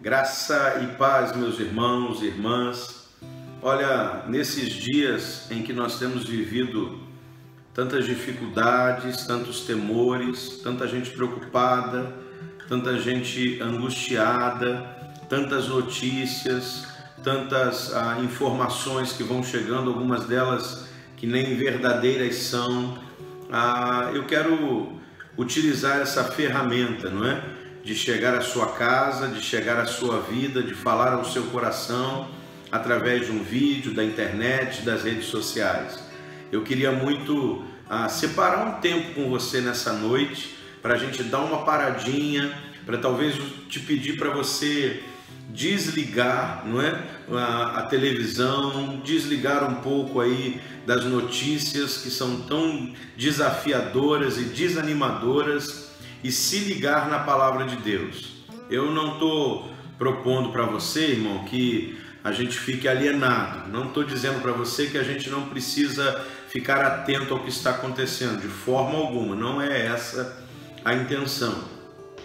Graça e paz, meus irmãos e irmãs. Olha, nesses dias em que nós temos vivido tantas dificuldades, tantos temores, tanta gente preocupada, tanta gente angustiada, tantas notícias, tantas informações que vão chegando, algumas delas que nem verdadeiras são. Eu quero utilizar essa ferramenta, não é? De chegar à sua casa, de chegar à sua vida, de falar ao seu coração através de um vídeo, da internet, das redes sociais. Eu queria muito separar um tempo com você nessa noite para a gente dar uma paradinha, para talvez te pedir para você desligar, não é? A televisão, desligar um pouco aí das notícias que são tão desafiadoras e desanimadoras e se ligar na palavra de Deus. Eu não estou propondo para você, irmão, que a gente fique alienado. Não estou dizendo para você que a gente não precisa ficar atento ao que está acontecendo, de forma alguma. Não é essa a intenção.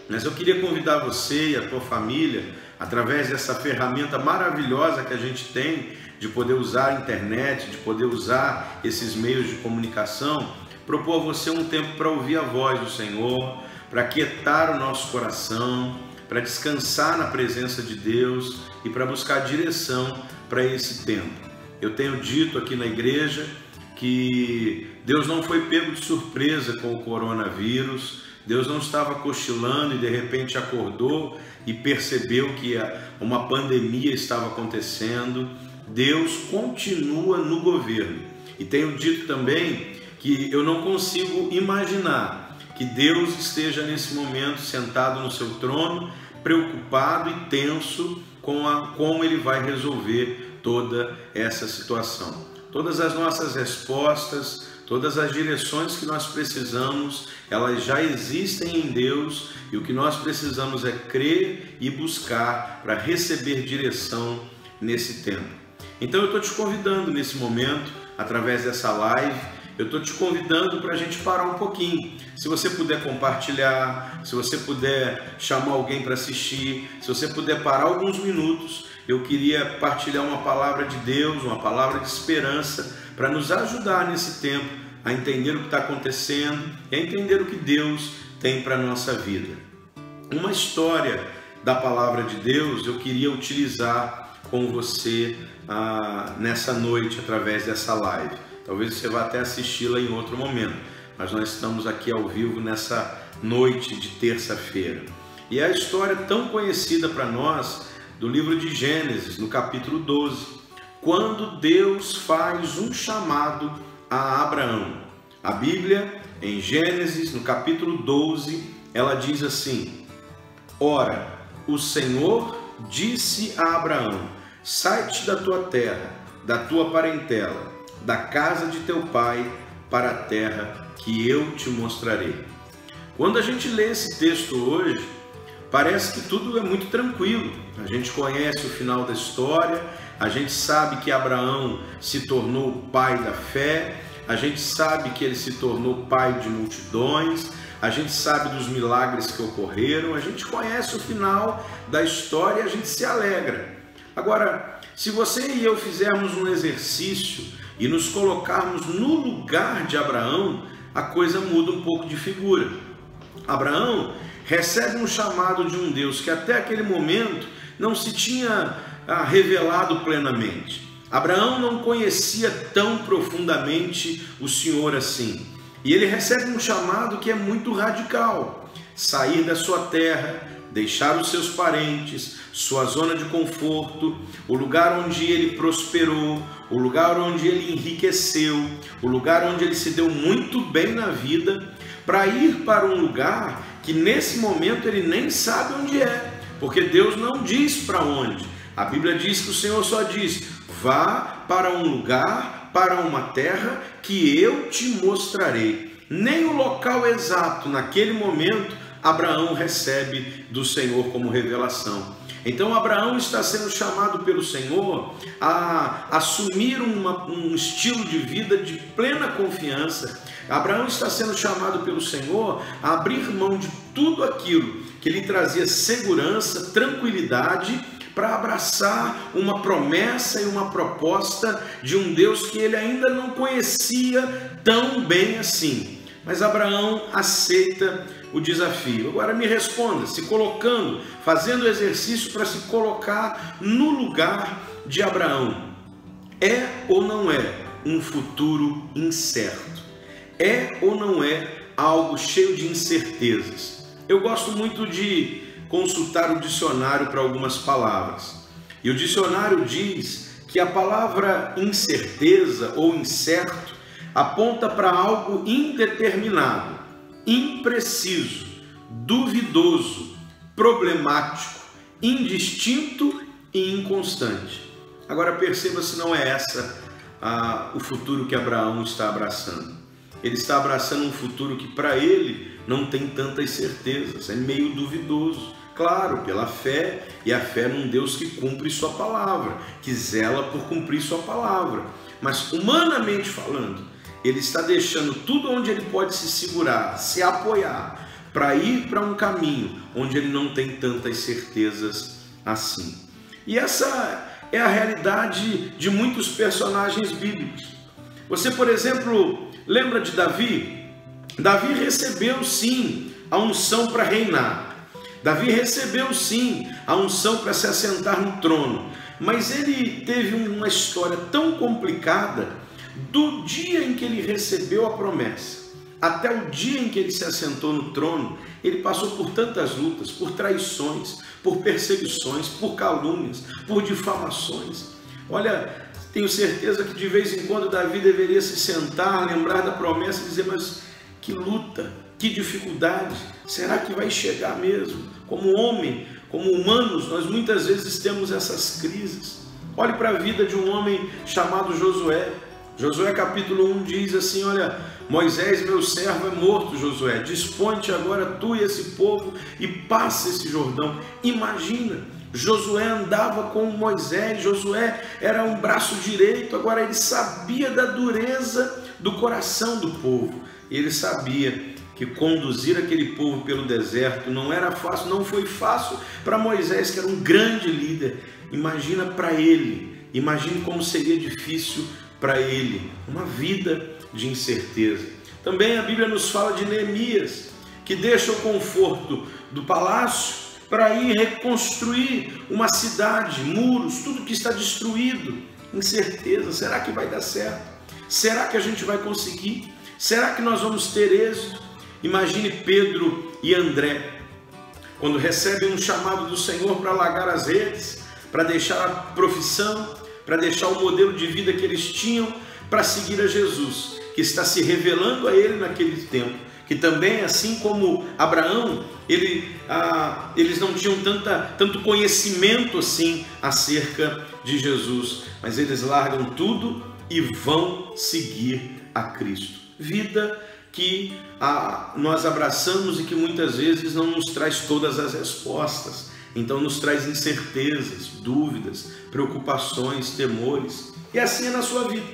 Mas eu queria convidar você e a tua família, através dessa ferramenta maravilhosa que a gente tem, de poder usar a internet, de poder usar esses meios de comunicação, propor a você um tempo para ouvir a voz do Senhor, para aquietar o nosso coração, para descansar na presença de Deus e para buscar direção para esse tempo. Eu tenho dito aqui na igreja que Deus não foi pego de surpresa com o coronavírus, Deus não estava cochilando e de repente acordou e percebeu que uma pandemia estava acontecendo. Deus continua no governo. E tenho dito também que eu não consigo imaginar que Deus esteja nesse momento sentado no seu trono, preocupado e tenso com como Ele vai resolver toda essa situação. Todas as nossas respostas, todas as direções que nós precisamos, elas já existem em Deus, e o que nós precisamos é crer e buscar para receber direção nesse tempo. Então eu estou te convidando nesse momento, através dessa live, eu estou te convidando para a gente parar um pouquinho. Se você puder compartilhar, se você puder chamar alguém para assistir, se você puder parar alguns minutos, eu queria partilhar uma palavra de Deus, uma palavra de esperança, para nos ajudar nesse tempo a entender o que está acontecendo e a entender o que Deus tem para a nossa vida. Uma história da palavra de Deus eu queria utilizar com você nessa noite, através dessa live. Talvez você vá até assisti-la em outro momento, mas nós estamos aqui ao vivo nessa noite de terça-feira. E é a história tão conhecida para nós do livro de Gênesis, no capítulo 12, quando Deus faz um chamado a Abraão. A Bíblia, em Gênesis, no capítulo 12, ela diz assim: Ora, o Senhor disse a Abraão: sai-te da tua terra, da tua parentela, da casa de teu pai, para a terra que eu te mostrarei. Quando a gente lê esse texto hoje, parece que tudo é muito tranquilo. A gente conhece o final da história, a gente sabe que Abraão se tornou o pai da fé, a gente sabe que ele se tornou pai de multidões, a gente sabe dos milagres que ocorreram, a gente conhece o final da história e a gente se alegra. Agora, se você e eu fizermos um exercício e nos colocarmos no lugar de Abraão, a coisa muda um pouco de figura. Abraão recebe um chamado de um Deus que até aquele momento não se tinha revelado plenamente. Abraão não conhecia tão profundamente o Senhor assim. E ele recebe um chamado que é muito radical: sair da sua terra, deixar os seus parentes, sua zona de conforto, o lugar onde ele prosperou, o lugar onde ele enriqueceu, o lugar onde ele se deu muito bem na vida, para ir para um lugar que nesse momento ele nem sabe onde é, porque Deus não diz para onde. A Bíblia diz que o Senhor só diz: vá para um lugar, para uma terra que eu te mostrarei. Nem o local exato naquele momento Abraão recebe do Senhor como revelação. Então Abraão está sendo chamado pelo Senhor a assumir um estilo de vida de plena confiança. Abraão está sendo chamado pelo Senhor a abrir mão de tudo aquilo que lhe trazia segurança, tranquilidade, para abraçar uma promessa e uma proposta de um Deus que ele ainda não conhecia tão bem assim. Mas Abraão aceita o desafio. Agora me responda, se colocando, fazendo o exercício para se colocar no lugar de Abraão. É ou não é um futuro incerto? É ou não é algo cheio de incertezas? Eu gosto muito de consultar o dicionário para algumas palavras. E o dicionário diz que a palavra incerteza ou incerto aponta para algo indeterminado, impreciso, duvidoso, problemático, indistinto e inconstante. Agora perceba se não é o futuro que Abraão está abraçando. Ele está abraçando um futuro que para ele não tem tantas certezas, é meio duvidoso. Claro, pela fé, e a fé num Deus que cumpre sua palavra, que zela por cumprir sua palavra. Mas humanamente falando, ele está deixando tudo onde ele pode se segurar, se apoiar, para ir para um caminho onde ele não tem tantas certezas assim. E essa é a realidade de muitos personagens bíblicos. Você, por exemplo, lembra de Davi? Davi recebeu sim a unção para reinar. Davi recebeu sim a unção para se assentar no trono. Mas ele teve uma história tão complicada do dia em que ele recebeu a promessa até o dia em que ele se assentou no trono. Ele passou por tantas lutas, por traições, por perseguições, por calúnias, por difamações. Olha, tenho certeza que de vez em quando Davi deveria se sentar, lembrar da promessa e dizer, mas que luta, que dificuldade, será que vai chegar mesmo? Como homem, como humanos, nós muitas vezes temos essas crises. Olhe para a vida de um homem chamado Josué. Josué capítulo 1 diz assim, olha, Moisés, meu servo, é morto, Josué. Dispõe-te agora tu e esse povo e passa esse Jordão. Imagina, Josué andava com Moisés, Josué era um braço direito, agora ele sabia da dureza do coração do povo. Ele sabia que conduzir aquele povo pelo deserto não era fácil, não foi fácil para Moisés, que era um grande líder. Imagina para ele, imagine como seria difícil para ele, uma vida de incerteza. Também a Bíblia nos fala de Neemias, que deixa o conforto do palácio para ir reconstruir uma cidade, muros, tudo que está destruído. Incerteza, será que vai dar certo? Será que a gente vai conseguir? Será que nós vamos ter êxito? Imagine Pedro e André, quando recebem um chamado do Senhor para largar as redes, para deixar a profissão, para deixar o modelo de vida que eles tinham, para seguir a Jesus, que está se revelando a ele naquele tempo, que também, assim como Abraão, eles não tinham tanto conhecimento assim acerca de Jesus, mas eles largam tudo e vão seguir a Cristo. Vida que nós abraçamos e que muitas vezes não nos traz todas as respostas, então nos traz incertezas, dúvidas, preocupações, temores, e assim é na sua vida.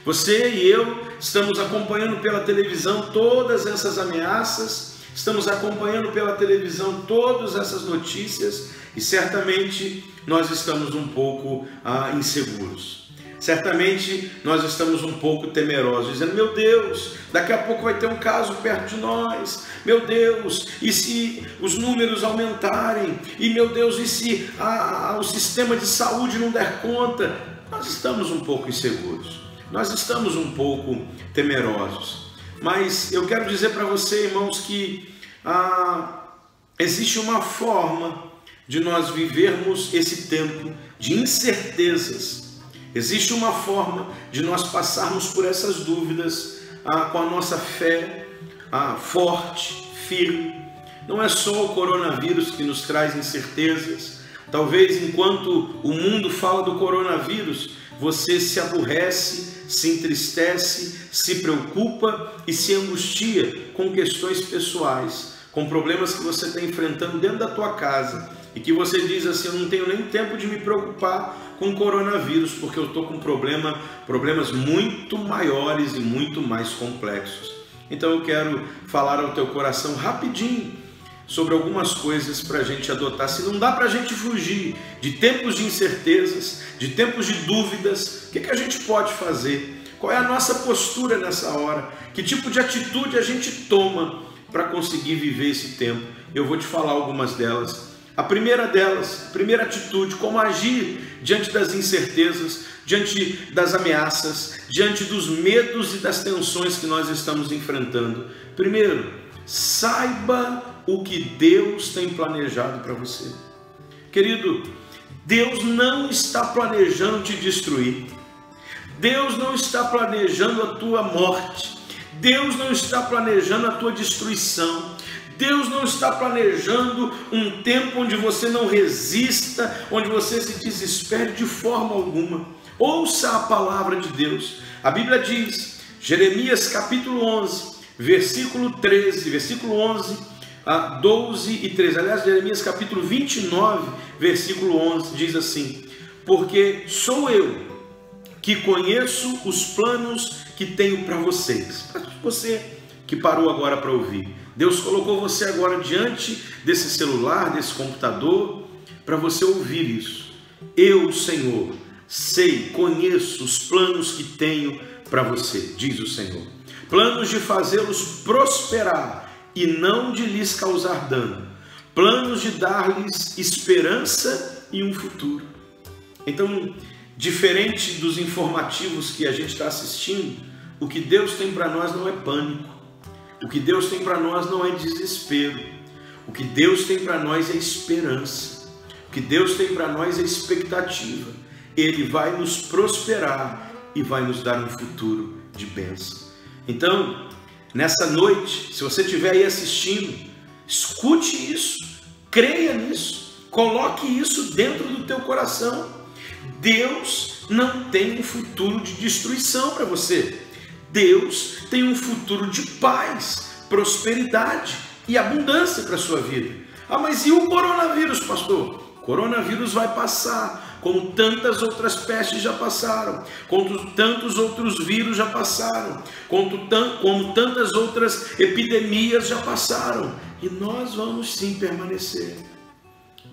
Você e eu estamos acompanhando pela televisão todas essas ameaças, estamos acompanhando pela televisão todas essas notícias e certamente nós estamos um pouco inseguros. Certamente nós estamos um pouco temerosos, dizendo, meu Deus, daqui a pouco vai ter um caso perto de nós, meu Deus, e se os números aumentarem, e meu Deus, e se o sistema de saúde não der conta? Nós estamos um pouco inseguros, nós estamos um pouco temerosos, mas eu quero dizer para você, irmãos, que existe uma forma de nós vivermos esse tempo de incertezas. Existe uma forma de nós passarmos por essas dúvidas com a nossa fé forte, firme. Não é só o coronavírus que nos traz incertezas. Talvez enquanto o mundo fala do coronavírus, você se aborrece, se entristece, se preocupa e se angustia com questões pessoais. com problemas que você está enfrentando dentro da tua casa e que você diz assim: eu não tenho nem tempo de me preocupar com o coronavírus, porque eu estou com problemas muito maiores e muito mais complexos. Então eu quero falar ao teu coração rapidinho sobre algumas coisas para a gente adotar. Se não dá para a gente fugir de tempos de incertezas, de tempos de dúvidas, o que a gente pode fazer? Qual é a nossa postura nessa hora? Que tipo de atitude a gente toma para conseguir viver esse tempo? Eu vou te falar algumas delas. A primeira delas, a primeira atitude, como agir diante das incertezas, diante das ameaças, diante dos medos e das tensões que nós estamos enfrentando. Primeiro, saiba o que Deus tem planejado para você. Querido, Deus não está planejando te destruir. Deus não está planejando a tua morte. Deus não está planejando a tua destruição. Deus não está planejando um tempo onde você não resista, onde você se desespere de forma alguma. Ouça a palavra de Deus. A Bíblia diz, Jeremias capítulo 11, versículo 13, versículo 11, 12 e 13. Aliás, Jeremias capítulo 29, versículo 11, diz assim: porque sou eu que conheço os planos que tenho para vocês. Para você que parou agora para ouvir. Deus colocou você agora diante desse celular, desse computador, para você ouvir isso. Eu, Senhor, sei, conheço os planos que tenho para você, diz o Senhor. Planos de fazê-los prosperar e não de lhes causar dano. Planos de dar-lhes esperança e um futuro. Então, diferente dos informativos que a gente está assistindo, o que Deus tem para nós não é pânico. O que Deus tem para nós não é desespero. O que Deus tem para nós é esperança. O que Deus tem para nós é expectativa. Ele vai nos prosperar e vai nos dar um futuro de bênção. Então, nessa noite, se você estiver aí assistindo, escute isso, creia nisso, coloque isso dentro do teu coração. Deus não tem um futuro de destruição para você. Deus tem um futuro de paz, prosperidade e abundância para a sua vida. Ah, mas e o coronavírus, pastor? O coronavírus vai passar, como tantas outras pestes já passaram, como tantos outros vírus já passaram, como tantas outras epidemias já passaram. E nós vamos sim permanecer.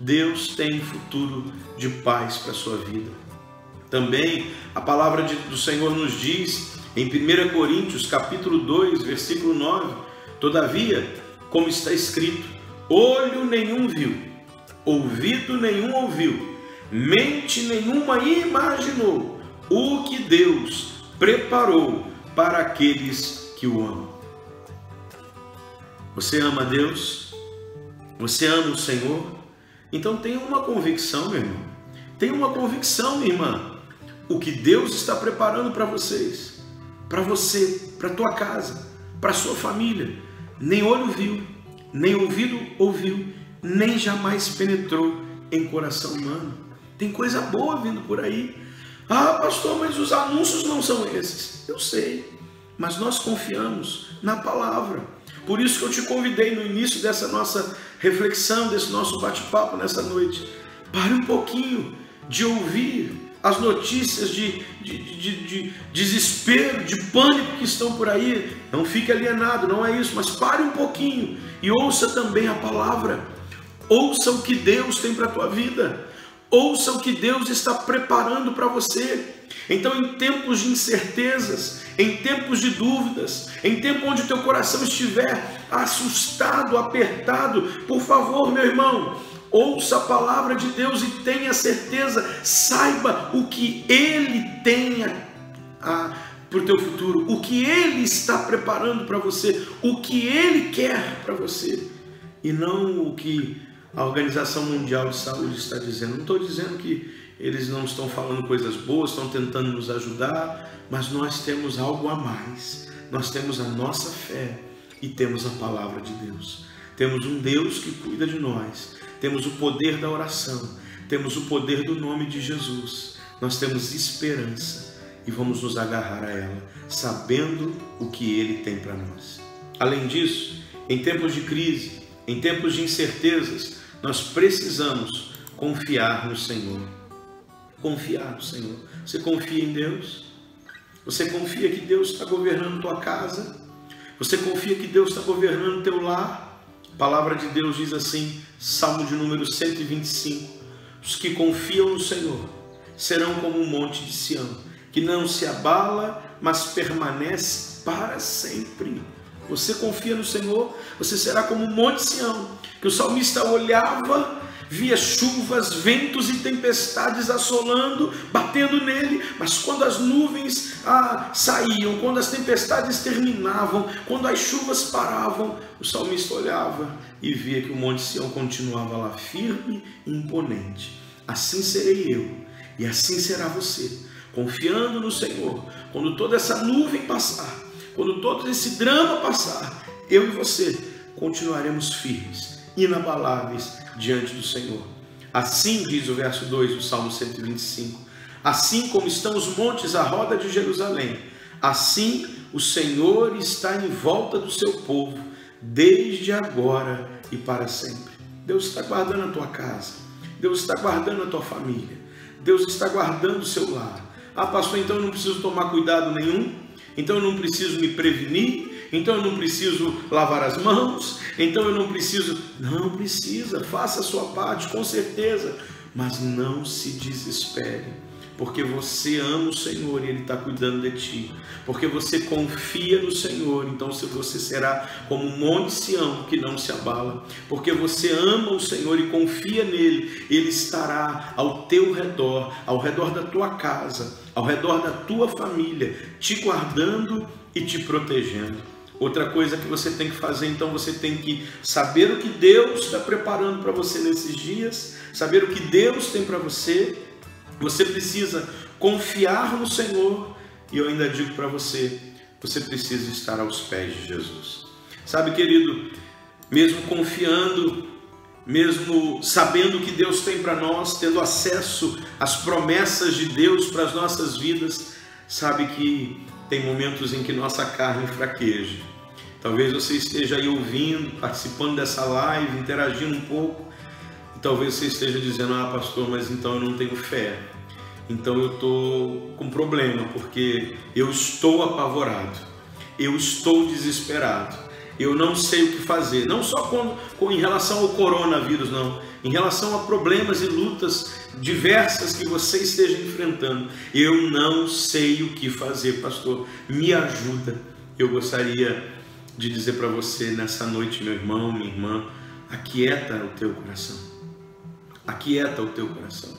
Deus tem um futuro de paz para a sua vida. Também a palavra do Senhor nos diz em 1 Coríntios capítulo 2, versículo 9, todavia, como está escrito, olho nenhum viu, ouvido nenhum ouviu, mente nenhuma imaginou o que Deus preparou para aqueles que o amam. Você ama Deus? Você ama o Senhor? Então tenha uma convicção, meu irmão. Tenha uma convicção, minha irmã. O que Deus está preparando para vocês, para você, para a tua casa, para a sua família, nem olho viu, nem ouvido ouviu, nem jamais penetrou em coração humano. Tem coisa boa vindo por aí. Ah, pastor, mas os anúncios não são esses. Eu sei, mas nós confiamos na palavra. Por isso que eu te convidei no início dessa nossa reflexão, desse nosso bate-papo nessa noite. Pare um pouquinho de ouvir as notícias de desespero, de pânico que estão por aí. Não fique alienado, não é isso, mas pare um pouquinho e ouça também a palavra. Ouça o que Deus tem para a tua vida. Ouça o que Deus está preparando para você. Então, em tempos de incertezas, em tempos de dúvidas, em tempo onde o teu coração estiver assustado, apertado, por favor, meu irmão, ouça a palavra de Deus e tenha certeza, saiba o que Ele tem para o teu futuro, o que Ele está preparando para você, o que Ele quer para você, e não o que a Organização Mundial de Saúde está dizendo. Não estou dizendo que eles não estão falando coisas boas, estão tentando nos ajudar, mas nós temos algo a mais. Nós temos a nossa fé e temos a palavra de Deus. Temos um Deus que cuida de nós. Temos o poder da oração. Temos o poder do nome de Jesus. Nós temos esperança e vamos nos agarrar a ela, sabendo o que Ele tem para nós. Além disso, em tempos de crise, Em tempos de incertezas, nós precisamos confiar no Senhor. Confiar no Senhor. Você confia em Deus? Você confia que Deus está governando tua casa? Você confia que Deus está governando teu lar? A palavra de Deus diz assim, Salmo de número 125, os que confiam no Senhor serão como um monte de Sião, que não se abala, mas permanece para sempre. Você confia no Senhor, você será como um monte de Sião, que o salmista olhava, via chuvas, ventos e tempestades assolando, batendo nele, mas quando as nuvens saíam, quando as tempestades terminavam, quando as chuvas paravam, o salmista olhava e via que o monte Sião continuava lá firme e imponente. Assim serei eu e assim será você, confiando no Senhor. Quando toda essa nuvem passar, quando todo esse drama passar, eu e você continuaremos firmes, inabaláveis diante do Senhor. Assim diz o verso 2 do Salmo 125, assim como estão os montes à roda de Jerusalém, assim o Senhor está em volta do seu povo, desde agora e para sempre. Deus está guardando a tua casa, Deus está guardando a tua família, Deus está guardando o seu lar. Pastor, então eu não preciso tomar cuidado nenhum? Então eu não preciso me prevenir? Então eu não preciso lavar as mãos? Então eu não preciso... Não precisa, faça a sua parte, com certeza. Mas não se desespere, porque você ama o Senhor e Ele está cuidando de ti. Porque você confia no Senhor, então você será como um monte Sião que não se abala. Porque você ama o Senhor e confia nele, Ele estará ao teu redor, ao redor da tua casa, ao redor da tua família, te guardando e te protegendo. Outra coisa que você tem que fazer, então, você tem que saber o que Deus está preparando para você nesses dias, saber o que Deus tem para você. Você precisa confiar no Senhor e eu ainda digo para você, você precisa estar aos pés de Jesus. Sabe, querido, mesmo confiando, mesmo sabendo o que Deus tem para nós, tendo acesso às promessas de Deus para as nossas vidas, sabe que tem momentos em que nossa carne fraqueja. Talvez você esteja aí ouvindo, participando dessa live, interagindo um pouco, e talvez você esteja dizendo, pastor, mas então eu não tenho fé. Então eu estou com problema, porque eu estou apavorado, eu estou desesperado, eu não sei o que fazer. Não só em relação ao coronavírus, não. Em relação a problemas e lutas diversas que você esteja enfrentando. Eu não sei o que fazer, pastor. Me ajuda. Eu gostaria de dizer para você nessa noite, meu irmão, minha irmã, aquieta o teu coração. Aquieta o teu coração.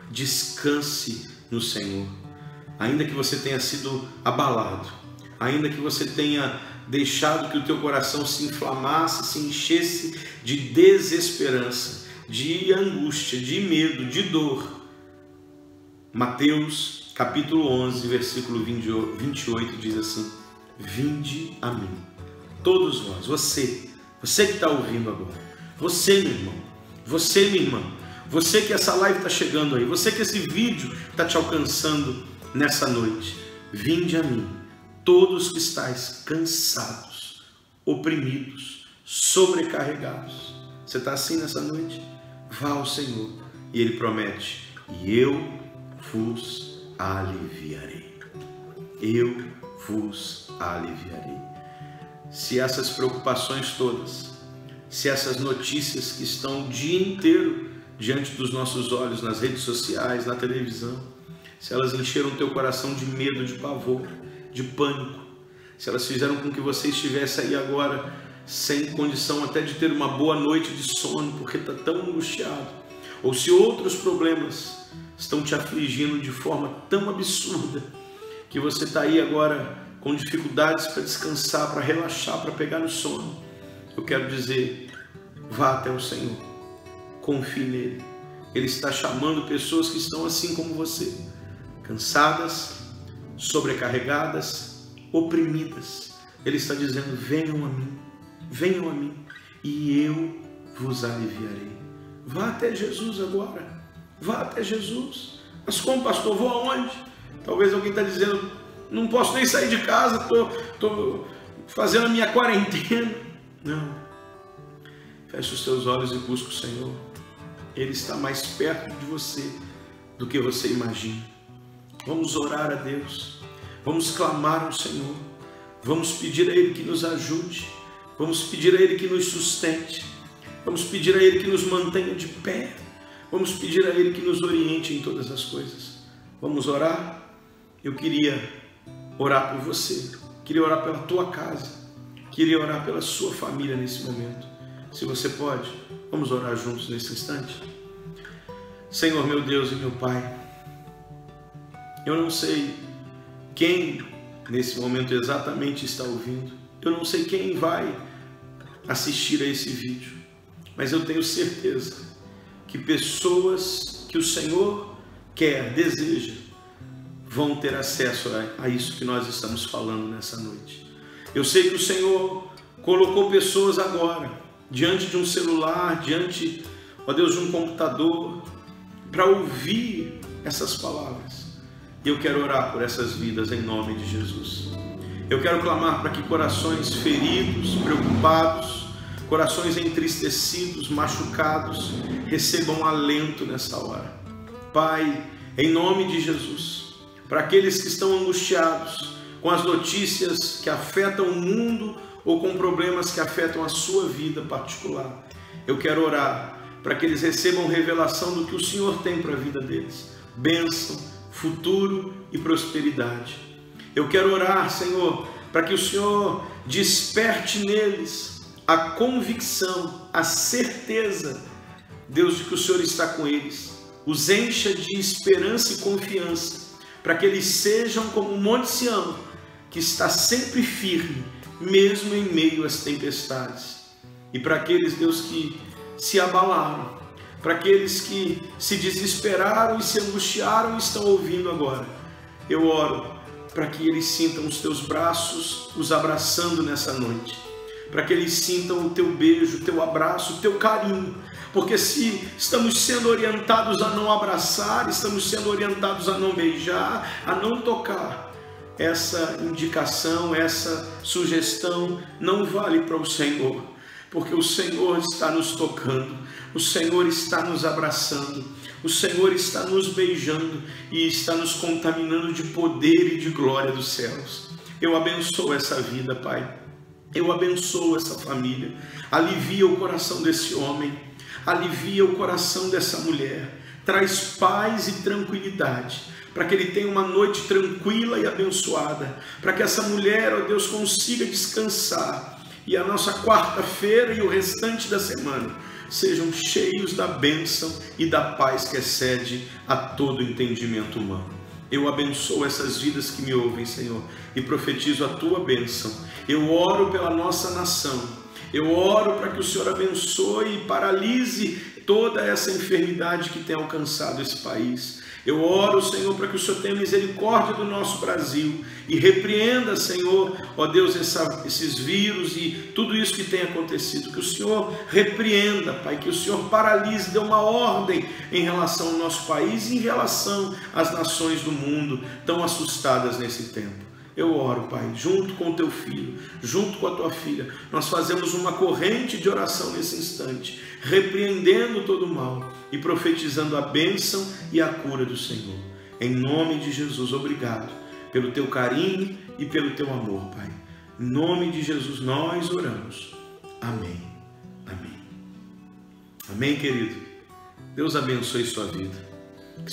Descanse no Senhor. Ainda que você tenha sido abalado, ainda que você tenha deixado que o teu coração se inflamasse, se enchesse de desesperança, de angústia, de medo, de dor. Mateus capítulo 11, versículo 28 diz assim: vinde a mim, todos vós, você que está ouvindo agora, você, meu irmão, você, minha irmã, você que essa live está chegando aí, você que esse vídeo está te alcançando nessa noite, vinde a mim, todos que estáis cansados, oprimidos, sobrecarregados. Você está assim nessa noite? Vá ao Senhor e Ele promete: e eu vos aliviarei. Eu vos aliviarei. Se essas preocupações todas, se essas notícias que estão o dia inteiro diante dos nossos olhos, nas redes sociais, na televisão, se elas encheram teu coração de medo, de pavor, de pânico, se elas fizeram com que você estivesse aí agora sem condição até de ter uma boa noite de sono, porque está tão angustiado, ou se outros problemas estão te afligindo de forma tão absurda, que você está aí agora com dificuldades para descansar, para relaxar, para pegar no sono, eu quero dizer, vá até o Senhor, confie nele. Ele está chamando pessoas que estão assim como você, cansadas, sobrecarregadas, oprimidas. Ele está dizendo: venham a mim e eu vos aliviarei. Vá até Jesus agora, vá até Jesus. Mas como, pastor, vou aonde? Talvez alguém está dizendo: não posso nem sair de casa, estou fazendo a minha quarentena. Não, Feche os teus olhos e busca o Senhor. Ele está mais perto de você do que você imagina. Vamos orar a Deus. Vamos clamar ao Senhor. Vamos pedir a Ele que nos ajude. Vamos pedir a Ele que nos sustente. Vamos pedir a Ele que nos mantenha de pé. Vamos pedir a Ele que nos oriente em todas as coisas. Vamos orar? Eu queria orar por você. Queria orar pela tua casa. Queria orar pela sua família nesse momento. Se você pode, vamos orar juntos nesse instante. Senhor, meu Deus e meu Pai, eu não sei quem nesse momento exatamente está ouvindo. Eu não sei quem vai assistir a esse vídeo, mas eu tenho certeza que pessoas que o Senhor quer, deseja, vão ter acesso a isso que nós estamos falando nessa noite. Eu sei que o Senhor colocou pessoas agora diante de um celular, diante, ó Deus, de um computador, para ouvir essas palavras. E eu quero orar por essas vidas em nome de Jesus. Eu quero clamar para que corações feridos, preocupados, corações entristecidos, machucados, recebam alento nessa hora. Pai, em nome de Jesus, para aqueles que estão angustiados com as notícias que afetam o mundo ou com problemas que afetam a sua vida particular, eu quero orar para que eles recebam revelação do que o Senhor tem para a vida deles. Bênção, futuro e prosperidade. Eu quero orar, Senhor, para que o Senhor desperte neles a convicção, a certeza, Deus, de que o Senhor está com eles. Os encha de esperança e confiança, para que eles sejam como o Monte Sião, que está sempre firme, mesmo em meio às tempestades. E para aqueles, Deus, que se abalaram, para aqueles que se desesperaram e se angustiaram e estão ouvindo agora, eu oro para que eles sintam os teus braços os abraçando nessa noite, para que eles sintam o teu beijo, o teu abraço, o teu carinho, porque se estamos sendo orientados a não abraçar, estamos sendo orientados a não beijar, a não tocar, essa indicação, essa sugestão não vale para o Senhor, porque o Senhor está nos tocando, o Senhor está nos abraçando, o Senhor está nos beijando e está nos contaminando de poder e de glória dos céus. Eu abençoo essa vida, Pai. Eu abençoo essa família. Alivia o coração desse homem, alivia o coração dessa mulher. Traz paz e tranquilidade, para que ele tenha uma noite tranquila e abençoada, para que essa mulher, ó Deus, consiga descansar. E a nossa quarta-feira e o restante da semana sejam cheios da bênção e da paz que excede a todo entendimento humano. Eu abençoo essas vidas que me ouvem, Senhor, e profetizo a tua bênção. Eu oro pela nossa nação. Eu oro para que o Senhor abençoe e paralise toda essa enfermidade que tem alcançado esse país. Eu oro, Senhor, para que o Senhor tenha misericórdia do nosso Brasil e repreenda, Senhor, ó Deus, esses vírus e tudo isso que tem acontecido. Que o Senhor repreenda, Pai, que o Senhor paralise, dê uma ordem em relação ao nosso país e em relação às nações do mundo tão assustadas nesse tempo. Eu oro, Pai, junto com o teu filho, junto com a tua filha, nós fazemos uma corrente de oração nesse instante, repreendendo todo o mal e profetizando a bênção e a cura do Senhor. Em nome de Jesus, obrigado pelo teu carinho e pelo teu amor, Pai. Em nome de Jesus nós oramos. Amém. Amém. Amém, querido. Deus abençoe sua vida.